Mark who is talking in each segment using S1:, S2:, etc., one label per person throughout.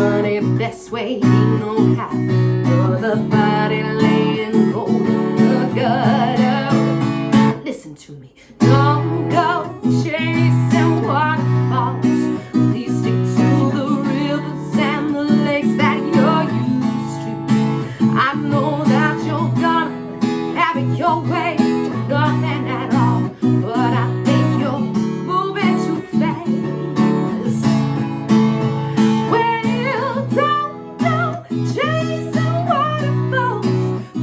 S1: money best way you know how. For the body laying cold in the gutter. Listen to me, don't go chasing waterfalls. Please stick to the rivers and the lakes that you're used to. I know that you're gonna have it your way, nothing at all, but I think you're moving too fast. Well, don't go chasing waterfalls.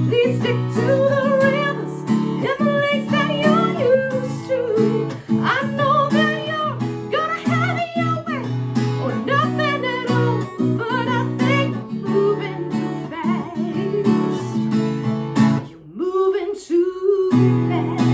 S1: Please stick to the rivers and the lakes that you're used to. I know that you're gonna have it your way, or nothing at all, but I think you're moving too fast. You're moving too fast.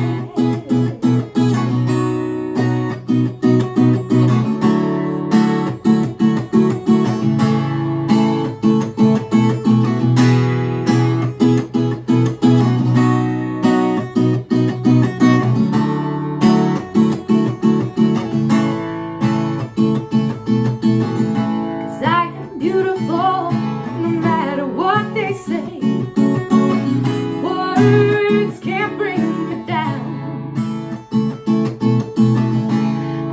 S1: Beautiful, no matter what they say. Words can't bring me down.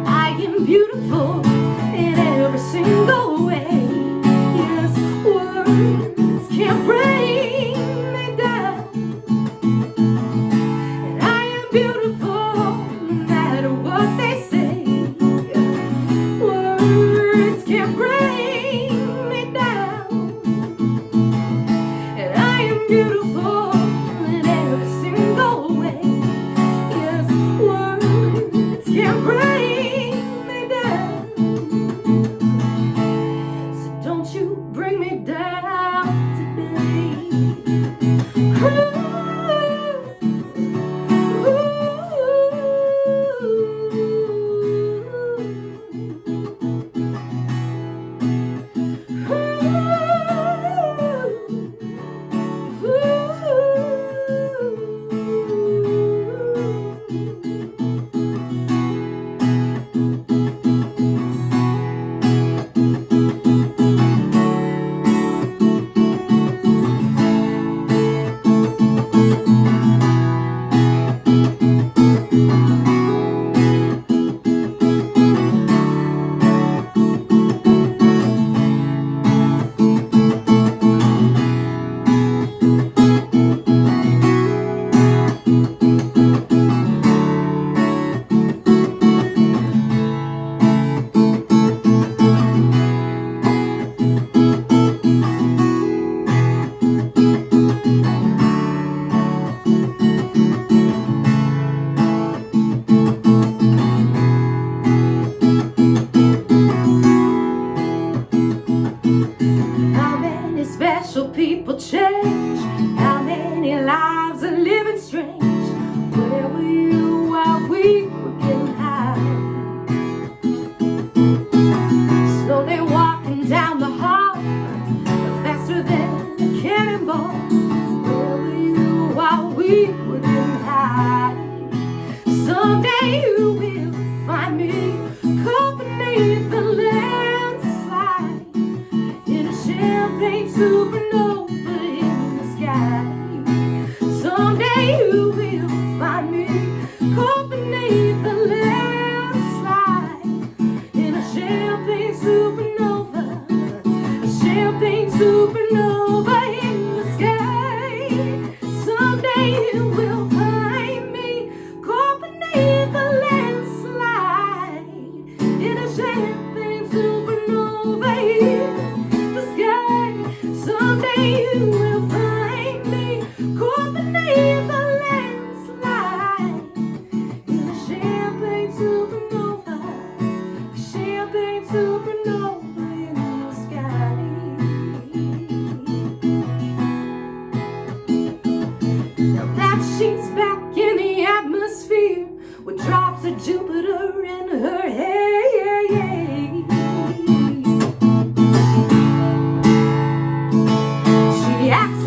S1: I am beautiful in every single way. Yes, words can't bring me down. And I am beautiful, no matter what they say. Words can't bring beautiful in every single way. Yes, words can't bring me down. So don't you bring me down today. Ooh. Special people change. How many lives are living strange? Where were you while we were getting high? Slowly walking down the hall, faster than a cannonball. Where were you while we were getting high? Someday you will find me caught beneath the landslide in a champagne supernova in the sky. Someday you will find me caught beneath the landslide in a champagne supernova, a champagne supernova in the sky. Someday you will find me caught beneath the landslide in a champagne supernova in the sky. Someday you will find me caught beneath the landslide in a champagne supernova, a champagne supernova in the sky. Now that she's back in the atmosphere with drops of Jupiter in her hair. She acts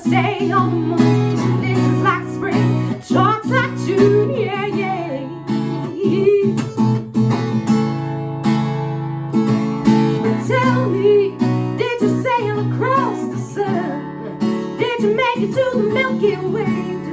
S1: say on the moon, listens like spring, talks like June, yeah, yeah. But tell me, did you sail across the sun? Did you make it to the Milky Way?